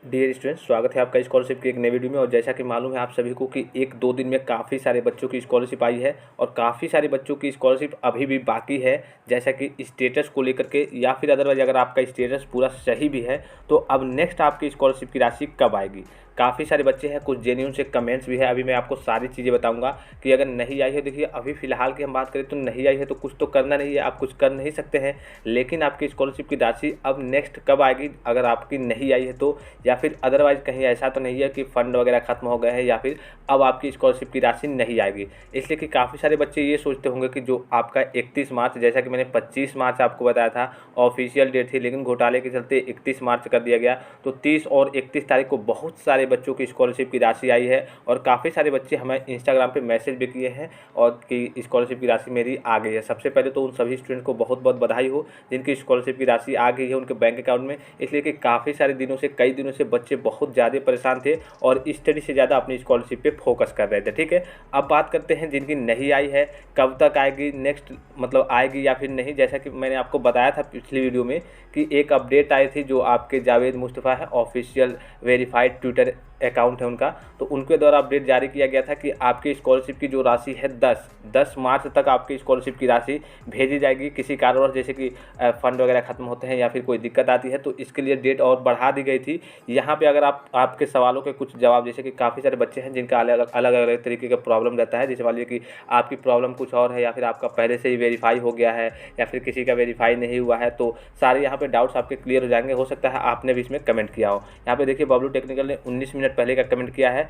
Dear students, स्वागत है आपका स्कॉलरशिप की एक नई वीडियो में। और जैसा कि मालूम है आप सभी को कि 1-2 दिन में काफ़ी सारे बच्चों की स्कॉलरशिप आई है और काफ़ी सारे बच्चों की स्कॉलरशिप अभी भी बाकी है, जैसा कि स्टेटस को लेकर के या फिर अदरवाइज अगर आपका स्टेटस पूरा सही भी है तो अब नेक्स्ट आपकी स्कॉलरशिप की राशि कब आएगी। काफ़ी सारे बच्चे हैं, कुछ जेन्युइन से कमेंट्स भी है। अभी मैं आपको सारी चीज़ें बताऊंगा कि अगर नहीं आई है, देखिए अभी फ़िलहाल की हम बात करें तो नहीं आई है तो कुछ तो करना नहीं है, आप कुछ कर नहीं सकते हैं। लेकिन आपकी स्कॉलरशिप की राशि अब नेक्स्ट कब आएगी अगर आपकी नहीं आई है तो, या फिर अदरवाइज़ कहीं ऐसा तो नहीं है कि फ़ंड वगैरह ख़त्म हो गए हैं या फिर अब आपकी स्कॉलरशिप की राशि नहीं आएगी। इसलिए कि काफ़ी सारे बच्चे ये सोचते होंगे कि जो आपका 31 मार्च, जैसा कि मैंने 25 मार्च आपको बताया था ऑफिशियल डेट थी, लेकिन घोटाले के चलते 31 मार्च कर दिया गया। तो 30 और 31 तारीख को बहुत सारे बच्चों की स्कॉलरशिप की राशि आई है और काफ़ी सारे बच्चे हमें इंस्टाग्राम पे मैसेज भी किए हैं और कि स्कॉलरशिप की राशि मेरी आ गई है। सबसे पहले तो उन सभी स्टूडेंट को बहुत बहुत बधाई हो जिनकी स्कॉलरशिप की राशि आ गई है उनके बैंक अकाउंट में। इसलिए कि काफ़ी सारे दिनों से, कई दिनों से बच्चे बहुत ज़्यादा परेशान थे और स्टडी से ज़्यादा अपनी स्कॉलरशिप पे फोकस कर रहे थे। ठीक है, अब बात करते हैं जिनकी नहीं आई है, कब तक आएगी, नेक्स्ट मतलब आएगी या फिर नहीं। जैसा कि मैंने आपको बताया था पिछली वीडियो में कि एक अपडेट आई थी जो आपके जावेद मुस्तफ़ा है, ऑफिशियल वेरीफाइड ट्विटर अकाउंट है उनका, तो उनके द्वारा अपडेट जारी किया गया था कि आपकी स्कॉलरशिप की जो राशि है 10 मार्च तक आपकी स्कॉलरशिप की राशि भेजी जाएगी। किसी कारणवश जैसे कि फ़ंड वगैरह ख़त्म होते हैं या फिर कोई दिक्कत आती है तो इसके लिए डेट और बढ़ा दी गई थी। यहाँ पे अगर आपके सवालों के कुछ जवाब, जैसे कि काफ़ी सारे बच्चे हैं जिनका अलग अलग तरीके का प्रॉब्लम रहता है, जैसे मान लीजिए कि आपकी प्रॉब्लम कुछ और है या फिर आपका पहले से ही वेरीफाई हो गया है या फिर किसी का वेरीफाई नहीं हुआ है, तो सारे यहाँ पे डाउट्स आपके क्लियर हो जाएंगे। हो सकता है आपने भी इसमें कमेंट किया हो। यहाँ पे देखिए बबलू टेक्निकल ने 19 मिनट पहले का कमेंट किया है,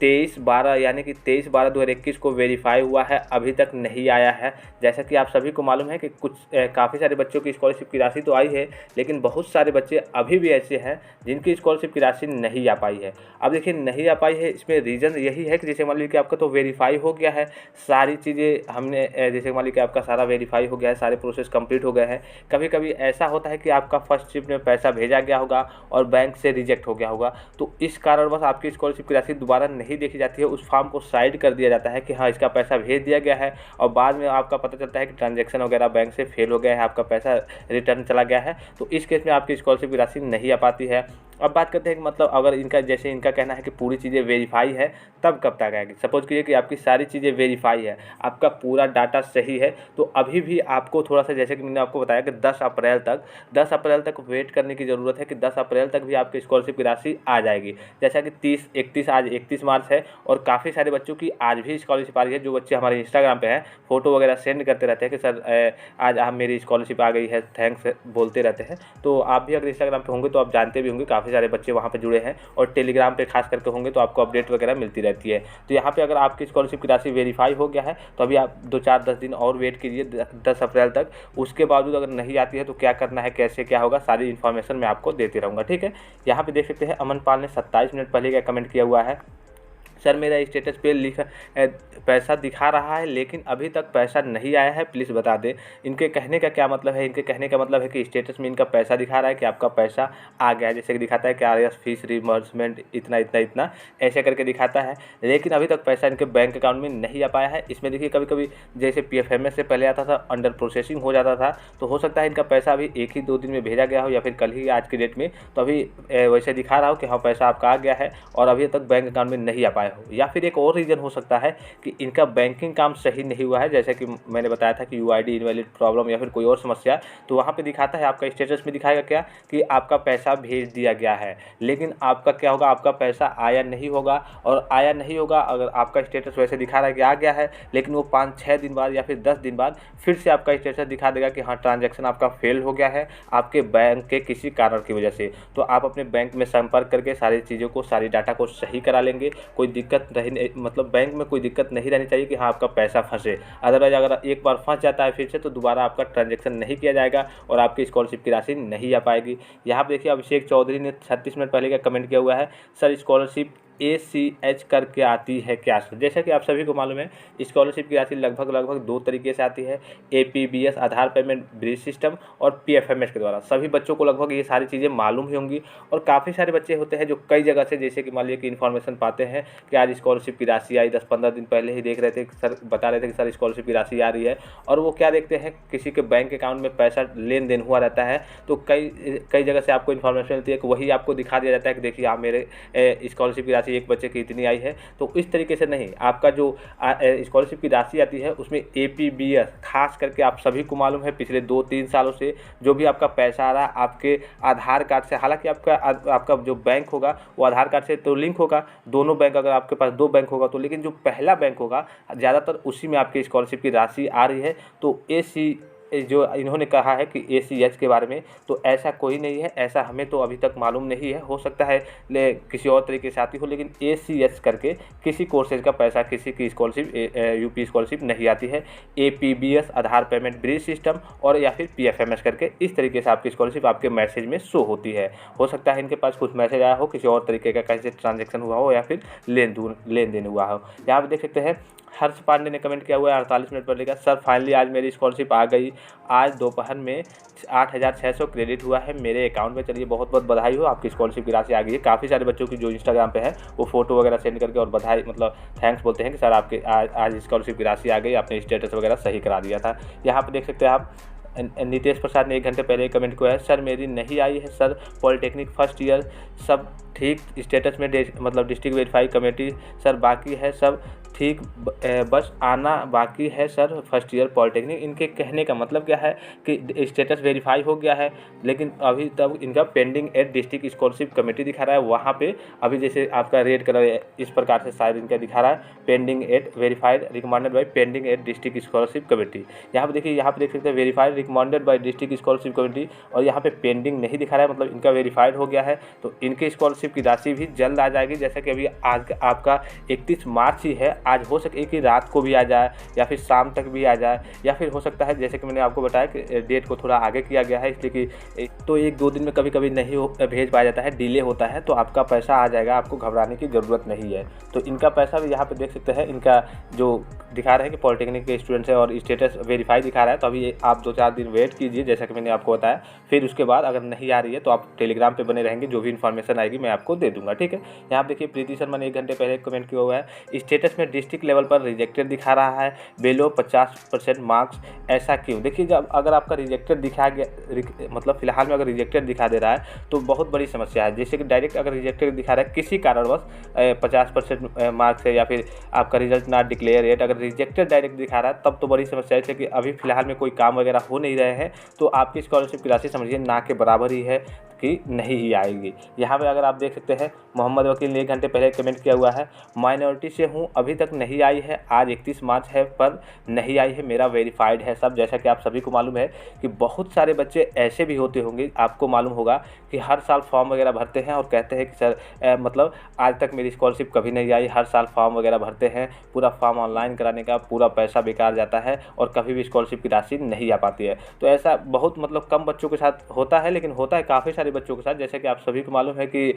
23/12 यानी कि 23/12/2021 को वेरीफाई हुआ है, अभी तक नहीं आया है। जैसा कि आप सभी को मालूम है कि कुछ काफ़ी सारे बच्चों की स्कॉलरशिप की राशि तो आई है, लेकिन बहुत सारे बच्चे अभी भी ऐसे हैं जिनकी स्कॉलरशिप की राशि नहीं आ पाई है। अब देखिए नहीं आ पाई है, इसमें रीज़न यही है कि जैसे मान लीजिए कि आपका तो वेरीफाई हो गया है, सारी चीज़ें हमने जैसे मान लीजिए कि आपका सारा वेरीफाई हो गया है, सारे प्रोसेस कंप्लीट हो गए हैं। कभी कभी ऐसा होता है कि आपका फर्स्ट शिफ्ट में पैसा भेजा गया होगा और बैंक से रिजेक्ट हो गया होगा, तो इस कारणवश आपकी स्कॉलरशिप की राशि दोबारा नहीं देखी जाती है। उस फॉर्म को साइड कर दिया जाता है कि हाँ इसका पैसा भेज दिया गया है और बाद में आपका पता चलता है कि ट्रांजैक्शन वगैरह बैंक से फेल हो गया है, आपका पैसा रिटर्न चला गया है, तो इस केस में आपकी स्कॉलरशिप की राशि नहीं आ पाती है। अब बात करते हैं कि मतलब अगर इनका, जैसे इनका कहना है कि पूरी चीज़ें वेरीफाई है, तब कब तक आएगी। सपोज कीजिए कि आपकी सारी चीज़ें वेरीफाई है, आपका पूरा डाटा सही है, तो अभी भी आपको थोड़ा सा, जैसे कि मैंने आपको बताया कि 10 अप्रैल तक वेट करने की ज़रूरत है कि 10 अप्रैल तक भी आपकी स्कॉलरशिप की राशि आ जाएगी। जैसा कि 30-31 आज 31 मार्च है और काफ़ी सारे बच्चों की आज भी स्कॉलरशिप आ रही है। जो बच्चे हमारे इंस्टाग्राम पे हैं, फ़ोटो वगैरह सेंड करते रहते हैं कि सर आज मेरी स्कॉलरशिप आ गई है, थैंक्स बोलते रहते हैं। तो आप भी अगर इंस्टाग्राम पे होंगे तो आप जानते भी होंगे, काफ़ी सारे बच्चे वहाँ पे जुड़े हैं और टेलीग्राम पे खास करके होंगे तो आपको अपडेट वगैरह मिलती रहती है। तो यहाँ पे अगर आपकी स्कॉलरशिप की राशि वेरीफाई हो गया है तो अभी आप 2-4-10 दिन और वेट कीजिए 10 अप्रैल तक। उसके बावजूद अगर नहीं आती है तो क्या करना है, कैसे क्या होगा, सारी इन्फॉर्मेशन मैं आपको देते रहूँगा। ठीक है, यहाँ पे देख सकते हैं अमन पाल ने 27 मिनट पहले का कमेंट किया हुआ है, सर मेरा स्टेटस पे लिखा पैसा दिखा रहा है लेकिन अभी तक पैसा नहीं आया है, प्लीज़ बता दें। इनके कहने का क्या मतलब है? इनके कहने का मतलब है कि स्टेटस में इनका पैसा दिखा रहा है कि आपका पैसा आ गया है, जैसे कि दिखाता है कि आरएस फीस रिमबर्समेंट इतना इतना इतना ऐसे करके दिखाता है, लेकिन अभी तक पैसा इनके बैंक अकाउंट में नहीं आ पाया है। इसमें देखिए कभी कभी जैसे PFMS से पहले आता था, अंडर प्रोसेसिंग हो जाता था, तो हो सकता है इनका पैसा अभी 1 ही 2 दिन में भेजा गया हो या फिर कल ही आज की डेट में, तो अभी वैसे दिखा रहा हो कि हाँ पैसा आपका आ गया है और अभी तक बैंक अकाउंट में नहीं आ पाया हो। या फिर एक और रीज़न हो सकता है कि इनका बैंकिंग काम सही नहीं हुआ है, जैसे कि मैंने बताया था कि UID इनवैलिड प्रॉब्लम या फिर कोई और समस्या, तो वहाँ पे दिखाता है, आपका स्टेटस में दिखाएगा क्या कि आपका पैसा भेज दिया गया है, लेकिन आपका क्या होगा, आपका पैसा आया नहीं होगा। और आया नहीं होगा, अगर आपका स्टेटस वैसे दिखा रहा है कि आ गया है, लेकिन वो 5-6 दिन बाद या फिर 10 दिन बाद फिर से आपका स्टेटस दिखा देगा कि हाँ ट्रांजैक्शन आपका फेल हो गया है आपके बैंक के किसी कारण की वजह से। तो आप अपने बैंक में संपर्क करके सारी चीज़ों को, सारी डाटा को सही करा लेंगे। कोई दिक्कत मतलब बैंक में कोई दिक्कत नहीं रहनी चाहिए कि हाँ आपका पैसा फंसे। अदरवाइज अगर एक बार फंस जाता है फिर से, तो दोबारा आपका ट्रांजैक्शन नहीं किया जाएगा और आपकी स्कॉलरशिप की राशि नहीं आ पाएगी। यहाँ पर देखिए अभिषेक चौधरी ने 36 मिनट पहले का कमेंट किया हुआ है, सर स्कॉलरशिप ACH करके आती है क्या? जैसा कि आप सभी को मालूम है, स्कॉलरशिप की राशि लगभग 2 तरीके से आती है, APBS आधार पेमेंट ब्रिज सिस्टम और PFMS के द्वारा। सभी बच्चों को लगभग ये सारी चीज़ें मालूम ही होंगी और काफ़ी सारे बच्चे होते हैं जो कई जगह से, जैसे कि मान लीजिए कि इन्फॉर्मेशन पाते हैं कि आज स्कॉलरशिप की राशि आई, 10-15 दिन पहले ही देख रहे थे कि सर बता रहे थे कि सर स्कॉलरशिप की राशि आ रही है, और वो क्या देखते हैं, किसी के बैंक अकाउंट में पैसा लेन देन हुआ रहता है, तो कई जगह से आपको इन्फॉर्मेशन मिलती है कि वही आपको दिखा दिया जाता है कि देखिए आप मेरे स्कॉलरशिप की राशि एक बच्चे की इतनी आई है। तो इस तरीके से नहीं, आपका जो स्कॉलरशिप की राशि आती है उसमें APBS खास करके आप सभी को मालूम है, पिछले 2-3 सालों से जो भी आपका पैसा आ रहा है आपके आधार कार्ड से, हालांकि आपका जो बैंक होगा वो आधार कार्ड से तो लिंक होगा, दोनों बैंक, अगर आपके पास 2 बैंक होगा तो, लेकिन जो पहला बैंक होगा ज़्यादातर उसी में आपकी स्कॉलरशिप की राशि आ रही है। तो जो इन्होंने कहा है कि ACH के बारे में, तो ऐसा कोई नहीं है, ऐसा हमें तो अभी तक मालूम नहीं है, हो सकता है किसी और तरीके से आती हो, लेकिन ACH करके किसी कोर्सेज का पैसा, किसी की स्कॉलरशिप UP स्कॉलरशिप नहीं आती है। APBS आधार पेमेंट ब्रिज सिस्टम और या फिर PFMS करके इस तरीके से आपकी स्कॉलरशिप आपके मैसेज में शो होती है। हो सकता है इनके पास कुछ मैसेज आया हो, किसी और तरीके का कैसे ट्रांजेक्शन हुआ हो या फिर लेन देन हुआ हो। यहाँ पर देख सकते हैं हर्ष पांडे ने कमेंट किया हुआ है 48 मिनट पर लिखा, सर फाइनली आज मेरी स्कॉलरशिप आ गई, आज दोपहर में 8600 क्रेडिट हुआ है मेरे अकाउंट में। चलिए बहुत बहुत बधाई हो, आपकी स्कॉलरशिप की राशि आ गई है। काफ़ी सारे बच्चों की जो इंस्टाग्राम पे है वो फोटो वगैरह सेंड करके और बधाई, मतलब थैंक्स बोलते हैं कि सर आपके आज स्कॉलरशिप की राशि आ गई, आपने स्टेटस वगैरह सही करा दिया था। यहाँ पर देख सकते हैं आप, नितेश प्रसाद ने 1 घंटे पहले कमेंट किया है, सर मेरी नहीं आई है सर, पॉलिटेक्निक फर्स्ट ईयर सब ठीक, स्टेटस में मतलब डिस्ट्रिक्ट वेरीफाई कमेटी सर बाकी है, सब ठीक, बस आना बाकी है सर फर्स्ट ईयर पॉलिटेक्निक। इनके कहने का मतलब क्या है कि स्टेटस वेरीफाई हो गया है, लेकिन अभी तक इनका pending at district scholarship committee दिखा रहा है। वहाँ पे अभी जैसे आपका रेड कलर इस प्रकार से शायद इनका दिखा रहा है, pending at verified recommended by pending at district scholarship committee. यहाँ पे देखिए, यहाँ पे देख सकते हैं verified recommended by district scholarship committee, और यहाँ पे पेंडिंग नहीं दिखा रहा है, मतलब इनका वेरीफाइड हो गया है। तो इनकी स्कॉलरशिप की राशि भी जल्द आ जाएगी, जैसा कि अभी आज आपका 31 मार्च ही है। आज हो सके कि रात को भी आ जाए या फिर शाम तक भी आ जाए, या फिर हो सकता है जैसे कि मैंने आपको बताया कि डेट को थोड़ा आगे किया गया है, इसलिए कि तो 1-2 दिन में कभी कभी नहीं भेज पाया जाता है, डिले होता है, तो आपका पैसा आ जाएगा, आपको घबराने की ज़रूरत नहीं है। तो इनका पैसा भी यहाँ पे देख सकते हैं, इनका जो दिखा रहे हैं कि पॉलिटेक्निक के स्टूडेंट्स है और स्टेटस वेरीफाई दिखा रहा है। तो अभी आप 2-4 दिन वेट कीजिए, जैसा कि मैंने आपको बताया, फिर उसके बाद अगर नहीं आ रही है तो आप टेलीग्राम पे बने रहेंगे, जो भी इन्फॉर्मेशन आएगी मैं आपको दे दूंगा, ठीक है। यहाँ पे देखिए प्रीति शर्मा ने 1 घंटे पहले कमेंट किया हुआ है, स्टेटस में डिस्ट्रिक्ट लेवल पर रिजेक्टेड दिखा रहा है, बेलो 50% मार्क्स, ऐसा क्यों? देखिए, जब अगर आपका रिजेक्टेड दिखा गया, मतलब फिलहाल में अगर रिजेक्टेड दिखा दे रहा है तो बहुत बड़ी समस्या है। जैसे कि डायरेक्ट अगर रिजेक्टेड दिखा रहा है किसी कारणवश 50% मार्क्स है या फिर आपका रिजल्ट नॉट डिक्लेयर येट, अगर रिजेक्टेड डायरेक्ट दिखा रहा है तब तो बड़ी समस्या है कि अभी फिलहाल में कोई काम वगैरह हो नहीं रहे हैं, तो आपकी स्कॉलरशिप की राशि समझिए ना के बराबर ही है कि नहीं ही आएगी। यहाँ पे अगर आप देख सकते हैं, मोहम्मद वकील ने 1 घंटे पहले कमेंट किया हुआ है, माइनॉरिटी से हूँ, अभी तक नहीं आई है, आज 31 मार्च है पर नहीं आई है, मेरा वेरीफाइड है सब। जैसा कि आप सभी को मालूम है कि बहुत सारे बच्चे ऐसे भी होते होंगे, आपको मालूम होगा कि हर साल फॉर्म वगैरह भरते हैं और कहते हैं कि सर मतलब आज तक मेरी स्कॉलरशिप कभी नहीं आई। हर साल फॉर्म वगैरह भरते हैं, पूरा फॉर्म ऑनलाइन कराने का पूरा पैसा बेकार जाता है और कभी भी स्कॉलरशिप की राशि नहीं आ पाती है। तो ऐसा बहुत मतलब कम बच्चों के साथ होता है, लेकिन होता है काफ़ी सारे बच्चों के साथ। जैसे कि आप सभी को मालूम है कि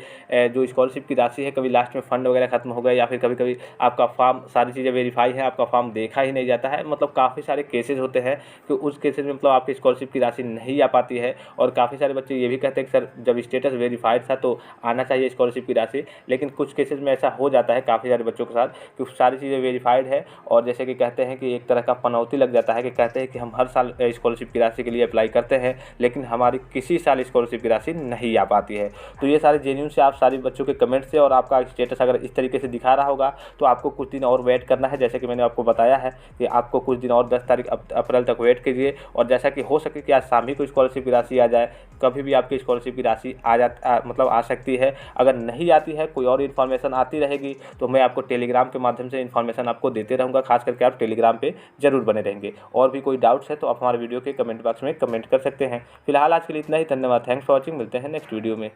जो स्कॉलरशिप की राशि है, कभी लास्ट में फंड वगैरह खत्म हो गए या फिर कभी कभी आपका फॉर्म, सारी चीज़ें वेरीफाई है, आपका फॉर्म देखा ही नहीं जाता है। मतलब काफ़ी सारे केसेज होते हैं कि उस केसेज में मतलब आपकी स्कॉलरशिप की राशि नहीं आ पाती है। और काफ़ी सारे बच्चे ये भी कहते हैं कि सर जब स्टेटस वेरीफाइड था तो आना चाहिए स्कॉलरशिप की राशि, लेकिन कुछ केसेज में ऐसा हो जाता है काफ़ी सारे बच्चों के साथ कि सारी चीज़ें वेरीफाइड है और जैसे कि कहते हैं कि एक तरह का पनौती लग जाता है कि कहते हैं कि हम हर साल स्कॉलरशिप की राशि के लिए अप्लाई करते हैं, लेकिन हमारी किसी साल स्कॉलरशिप की राशि नहीं आ पाती है। तो ये सारे जेन्युइन से आप सारे बच्चों के कमेंट से, और आपका स्टेटस अगर इस तरीके से दिखा रहा होगा तो आपको कुछ दिन और वेट करना है। जैसे कि मैंने आपको बताया है कि आपको कुछ दिन और 10 तारीख अप्रैल तक वेट कीजिए, और जैसा कि हो सके कि आज शाम ही को स्कॉलरशिप की राशि आ जाए, कभी भी आपकी स्कॉलरशिप की राशि मतलब आ सकती है। अगर नहीं आती है, कोई और इन्फॉर्मेशन आती रहेगी तो मैं आपको टेलीग्राम के माध्यम से इन्फॉर्मेशन आपको देते रहूँगा, खास करके आप टेलीग्राम पे जरूर बने रहेंगे। और भी कोई डाउट्स है तो आप हमारे वीडियो के कमेंट बॉक्स में कमेंट कर सकते हैं। फिलहाल आज के लिए इतना ही, धन्यवाद, थैंक्स फॉर वॉचिंग, मिलते हैं नेक्स्ट वीडियो में।